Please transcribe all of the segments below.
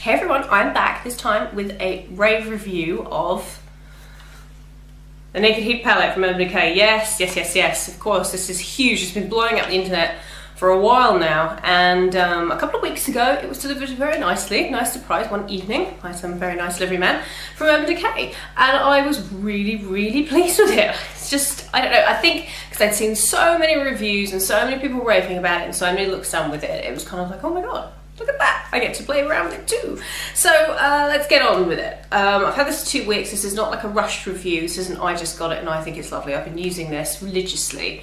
Hey everyone, I'm back this time with a rave review of the Naked Heat palette from Urban Decay. Yes, of course, this is huge. It's been blowing up the internet for a while now, and a couple of weeks ago it was delivered very nicely. Nice surprise one evening by some very nice delivery man from Urban Decay, and I was really pleased with it. It's just, I don't know, I think because I'd seen so many reviews and so many people raving about it and so many looks done with it, it was kind of like, oh my god, look at that, I get to play around with it too. So let's get on with it. I've had this 2 weeks. This is not like a rushed review. This isn't I just got it and I think it's lovely. I've been using this religiously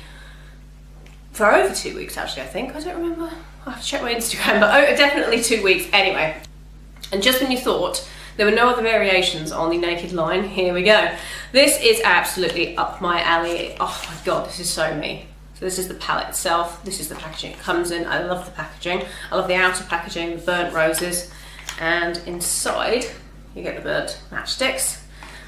for over 2 weeks actually, I think. I don't remember. I'll have to check my Instagram, but definitely 2 weeks anyway. And just when you thought there were no other variations on the Naked line, here we go. This is absolutely up my alley. Oh my god, this is so me. So this is the palette itself, this is the packaging it comes in. I love the packaging. I love the outer packaging, the burnt roses, and inside you get the burnt matchsticks.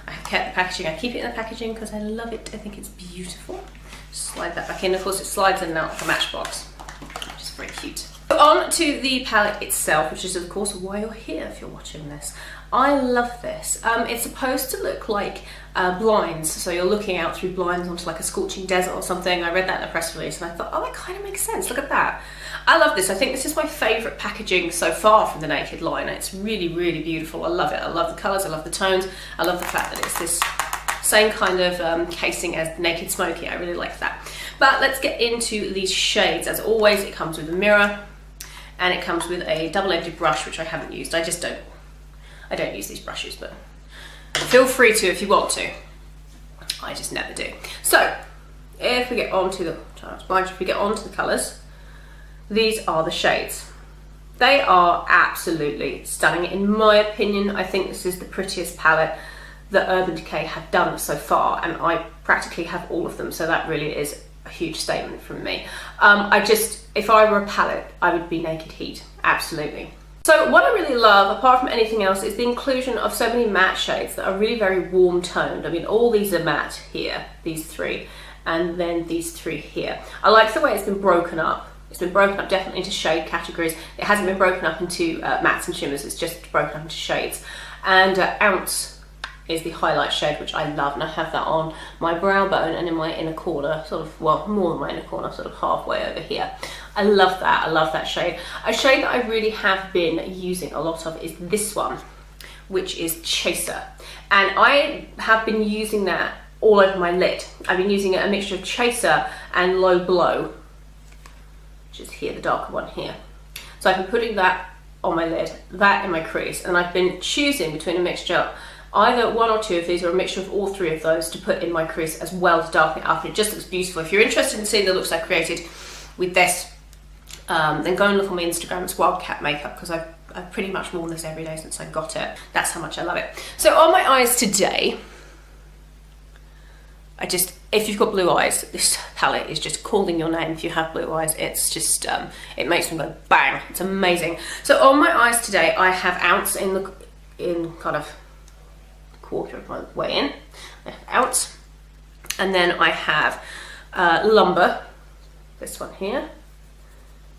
I have kept the packaging, I keep it in the packaging because I love it, I think it's beautiful. Slide that back in, of course it slides in and out like a matchbox, which is very cute. On to the palette itself, which is of course why you're here if you're watching this. I love this. It's supposed to look like blinds, so you're looking out through blinds onto like a scorching desert or something. I read that in a press release and I thought, oh, that kind of makes sense, look at that. I love this. I think this is my favourite packaging so far from the Naked line. It's really beautiful. I love it. I love the colours, I love the tones, I love the fact that it's this same kind of casing as Naked Smoky. I really like that. But let's get into these shades. As always, it comes with a mirror and it comes with a double-edged brush, which I haven't used. I don't use these brushes, but feel free to if you want to. I just never do. So if we get onto the colours, these are the shades. They are absolutely stunning. In my opinion, I think this is the prettiest palette that Urban Decay have done so far, and I practically have all of them, so that really is a huge statement from me. If I were a palette, I would be Naked Heat, absolutely. So what I really love, apart from anything else, is the inclusion of so many matte shades that are really very warm toned. I mean, all these are matte here, these three, and then these three here. I like the way it's been broken up. It's been broken up definitely into shade categories. It hasn't been broken up into mattes and shimmers, it's just broken up into shades. And Ounce is the highlight shade, which I love, and I have that on my brow bone and in my inner corner, sort of, well, more than my inner corner, sort of halfway over here. I love that shade. A shade that I really have been using a lot of is this one, which is Chaser. And I have been using that all over my lid. I've been using a mixture of Chaser and Low Blow, which is here, the darker one here. So I've been putting that on my lid, that in my crease, and I've been choosing between a mixture, either one or two of these or a mixture of all three of those to put in my crease as well to darken it up, and it just looks beautiful. If you're interested in seeing the looks I created with this, then go and look on my Instagram. It's Wildcat Makeup, because I've pretty much worn this every day since I got it. That's how much I love it. So on my eyes today, if you've got blue eyes, this palette is just calling your name. If you have blue eyes, it's just, it makes them go bang. It's amazing. So on my eyes today, I have Ounce in kind of quarter of my way in. I have Ounce, and then I have Lumber, this one here,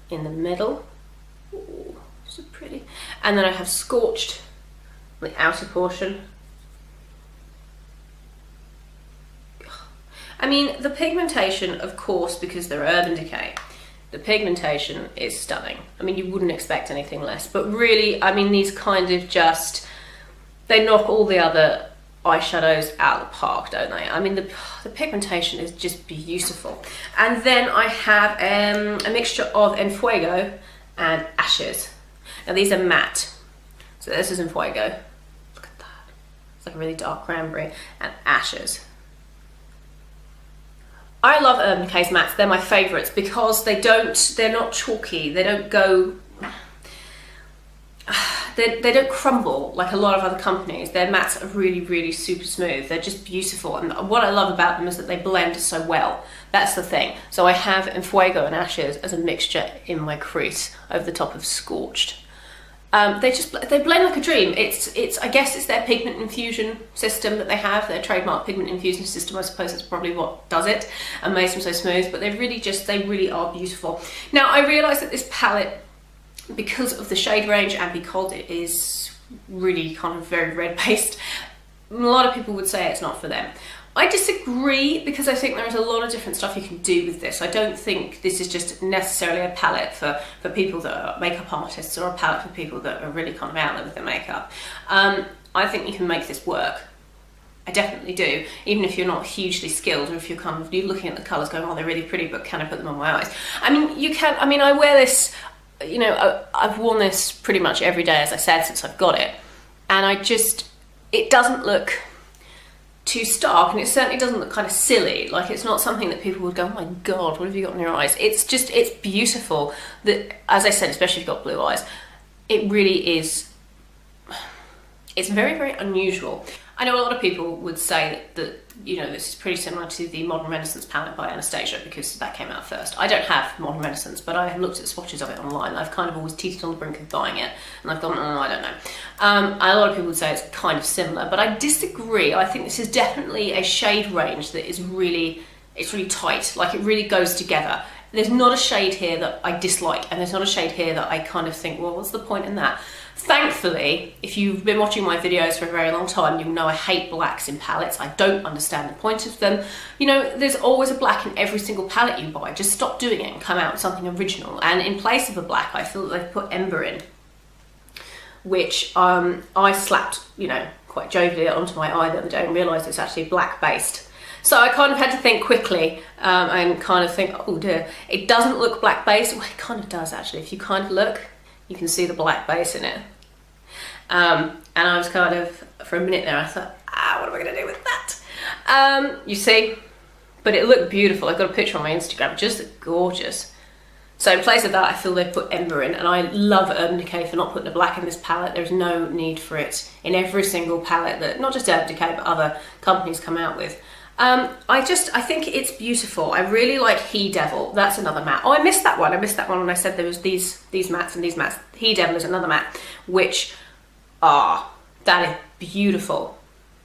in the middle. Ooh, so pretty. And then I have Scorched, the outer portion. I mean, the pigmentation, of course, because they're Urban Decay, the pigmentation is stunning. I mean, you wouldn't expect anything less, but really, I mean, these kind of just, they knock all the other eyeshadows out of the park, don't they? I mean, the pigmentation is just beautiful. And then I have a mixture of Enfuego and Ashes. Now these are matte. So this is Enfuego. Look at that. It's like a really dark cranberry. And Ashes. I love Urban Decay's mattes. They're my favourites because they're not chalky. They don't go, they don't crumble like a lot of other companies. Their mattes are really super smooth. They're just beautiful, and what I love about them is that they blend so well. That's the thing. So I have Enfuego and Ashes as a mixture in my crease over the top of Scorched. They blend like a dream. I guess it's their pigment infusion system that they have, their trademark pigment infusion system. I suppose that's probably what does it and makes them so smooth, but they really are beautiful. Now I realise that this palette because of the shade range and because it is really kind of very red based, a lot of people would say it's not for them. I disagree, because I think there is a lot of different stuff you can do with this. I don't think this is just necessarily a palette for people that are makeup artists, or a palette for people that are really kind of out there with their makeup. I think you can make this work. I definitely do, even if you're not hugely skilled, or if you're looking at the colours going, oh, they're really pretty, but can I put them on my eyes? I mean, you can. I mean, I wear this, you know, I've worn this pretty much every day, as I said, since I've got it, and it doesn't look too stark, and it certainly doesn't look kind of silly. Like, it's not something that people would go, oh my god, what have you got in your eyes? It's beautiful. That, as I said, especially if you've got blue eyes, it really is, it's very, very unusual. I know a lot of people would say that, you know, this is pretty similar to the Modern Renaissance palette by Anastasia, because that came out first. I don't have Modern Renaissance, but I have looked at swatches of it online. I've kind of always teetered on the brink of buying it, and I've gone, oh, I don't know. A lot of people would say it's kind of similar, but I disagree. I think this is definitely a shade range that is really, it's really tight. Like, it really goes together. There's not a shade here that I dislike, and there's not a shade here that I kind of think, well, what's the point in that? Thankfully, if you've been watching my videos for a very long time, you know I hate blacks in palettes. I don't understand the point of them. You know, there's always a black in every single palette you buy. Just stop doing it and come out with something original. And in place of a black, I feel that they've put Ember in, which I slapped, you know, quite jovially onto my eye the other day and realised it's actually black based. So I kind of had to think quickly and kind of think, oh dear, it doesn't look black based. Well, it kind of does actually. If you kind of look, you can see the black base in it. And I was kind of, for a minute there, I thought, what am I going to do with that? You see, but it looked beautiful. I've got a picture on my Instagram, just gorgeous. So in place of that, I feel they've put Ember in, and I love Urban Decay for not putting a black in this palette. There's no need for it in every single palette that, not just Urban Decay, but other companies come out with. I think it's beautiful. I really like He Devil. That's another matte. Oh, I missed that one. I missed that one when I said there was these mattes and these mattes. He Devil is another matte, which, that is beautiful.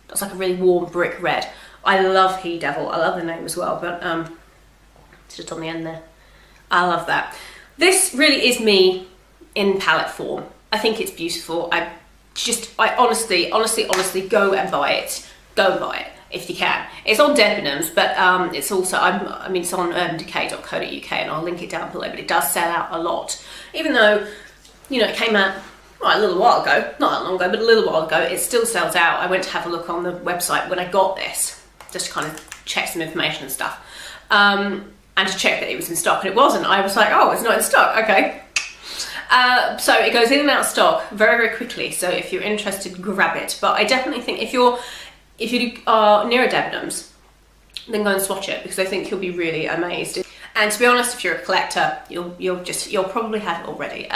That's like a really warm brick red. I love He Devil. I love the name as well, but it's just on the end there. I love that. This really is me in palette form. I think it's beautiful. I honestly go and buy it. Go and buy it if you can. It's on Debenhams, but it's also, it's on urbandecay.co.uk, and I'll link it down below, but it does sell out a lot. Even though, you know, it came out a little while ago, not that long ago, but a little while ago, it still sells out. I went to have a look on the website when I got this, just to kind of check some information and stuff, and to check that it was in stock, and it wasn't. I was like, oh, it's not in stock, okay. So it goes in and out of stock very, very quickly, so if you're interested, grab it. But I definitely think if you are near a Debenhams, then go and swatch it, because I think you'll be really amazed. And to be honest, if you're a collector, you'll probably have it already.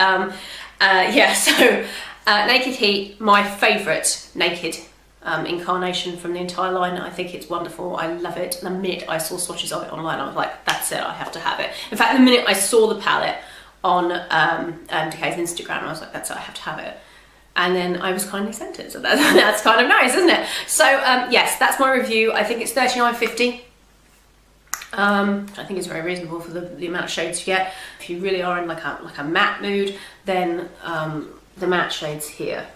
Naked Heat, my favourite naked incarnation from the entire line. I think it's wonderful. I love it. The minute I saw swatches of it online, I was like, that's it, I have to have it. In fact, the minute I saw the palette on Decay's Instagram, I was like, that's it, I have to have it. And then I was kindly sent it, so that's kind of nice, isn't it? So yes, that's my review. I think it's $39.50. I think it's very reasonable for the amount of shades you get. If you really are in like a matte mood, then the matte shades here.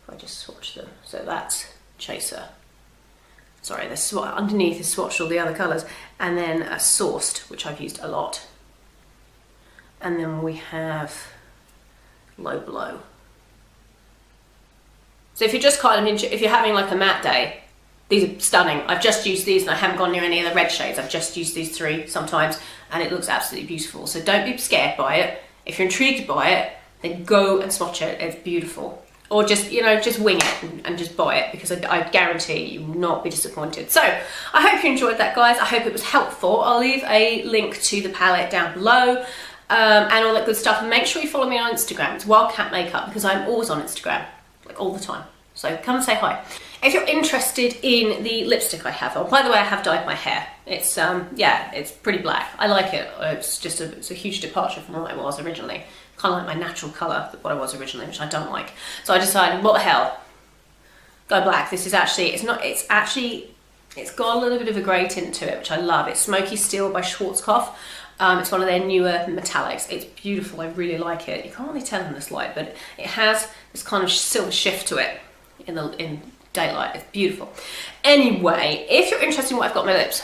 If I just swatch them, so that's Chaser. Sorry, underneath is swatched all the other colours, and then a Sourced, which I've used a lot. And then we have Low Blow. So if you're just kind of if you're having like a matte day, these are stunning. I've just used these, and I haven't gone near any of the red shades. I've just used these three sometimes, and it looks absolutely beautiful. So don't be scared by it. If you're intrigued by it, then go and swatch it. It's beautiful. Or just, you know, just wing it and just buy it, because I guarantee you will not be disappointed. So I hope you enjoyed that, guys. I hope it was helpful. I'll leave a link to the palette down below, and all that good stuff. And make sure you follow me on Instagram. It's Wildcat Makeup, because I'm always on Instagram, like all the time. So come and say hi. If you're interested in the lipstick I have on, by the way, I have dyed my hair. It's yeah, it's pretty black. I like it. It's a huge departure from what I was originally. Kind of like my natural colour, what I was originally, which I don't like. So I decided, what the hell, go black. This is actually, it's got a little bit of a grey tint to it, which I love. It's Smoky Steel by Schwarzkopf. It's one of their newer metallics. It's beautiful, I really like it. You can't really tell in this light, but it has this kind of silver shift to it in daylight. It's beautiful. Anyway, if you're interested in what I've got on my lips,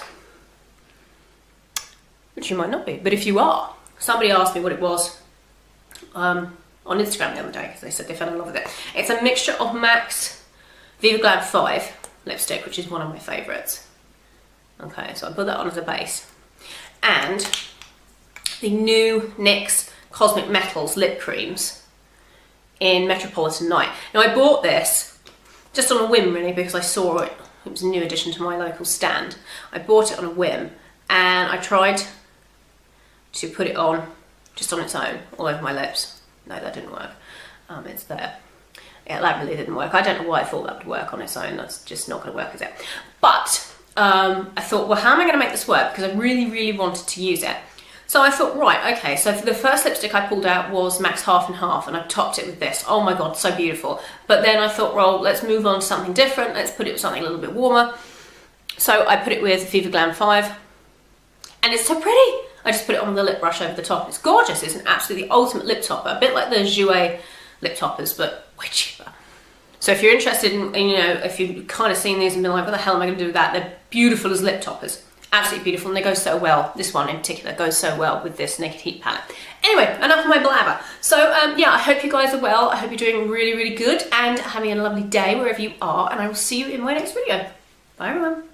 which you might not be, but if you are, somebody asked me what it was on Instagram the other day because they said they fell in love with it. It's a mixture of MAC's Viva Glam 5 lipstick, which is one of my favourites. Okay, so I put that on as a base. And the new NYX Cosmic Metals lip creams in Metropolitan Night. Now I bought this just on a whim really because I saw it. It was a new addition to my local stand. I bought it on a whim and I tried to put it on just on its own all over my lips. No, that didn't work. It's there. Yeah, that really didn't work. I don't know why I thought that would work on its own. That's just not going to work, is it? But I thought, well, how am I going to make this work? Because I really, really wanted to use it. So I thought, right, okay, so for the first lipstick I pulled out was MAC's Half and Half, and I topped it with this. Oh my God, so beautiful. But then I thought, well, let's move on to something different. Let's put it with something a little bit warmer. So I put it with Viva Glam 5, and it's so pretty. I just put it on the lip brush over the top. It's gorgeous. It's an absolutely ultimate lip topper, a bit like the Jouer lip toppers, but way cheaper. So if you're interested in, you know, if you've kind of seen these and been like, what the hell am I going to do with that? They're beautiful as lip toppers. Absolutely beautiful, and they go so well. This one in particular goes so well with this Naked Heat palette. Anyway, enough of my blabber. So yeah, I hope you guys are well. I hope you're doing really, really good and having a lovely day wherever you are, and I will see you in my next video. Bye everyone.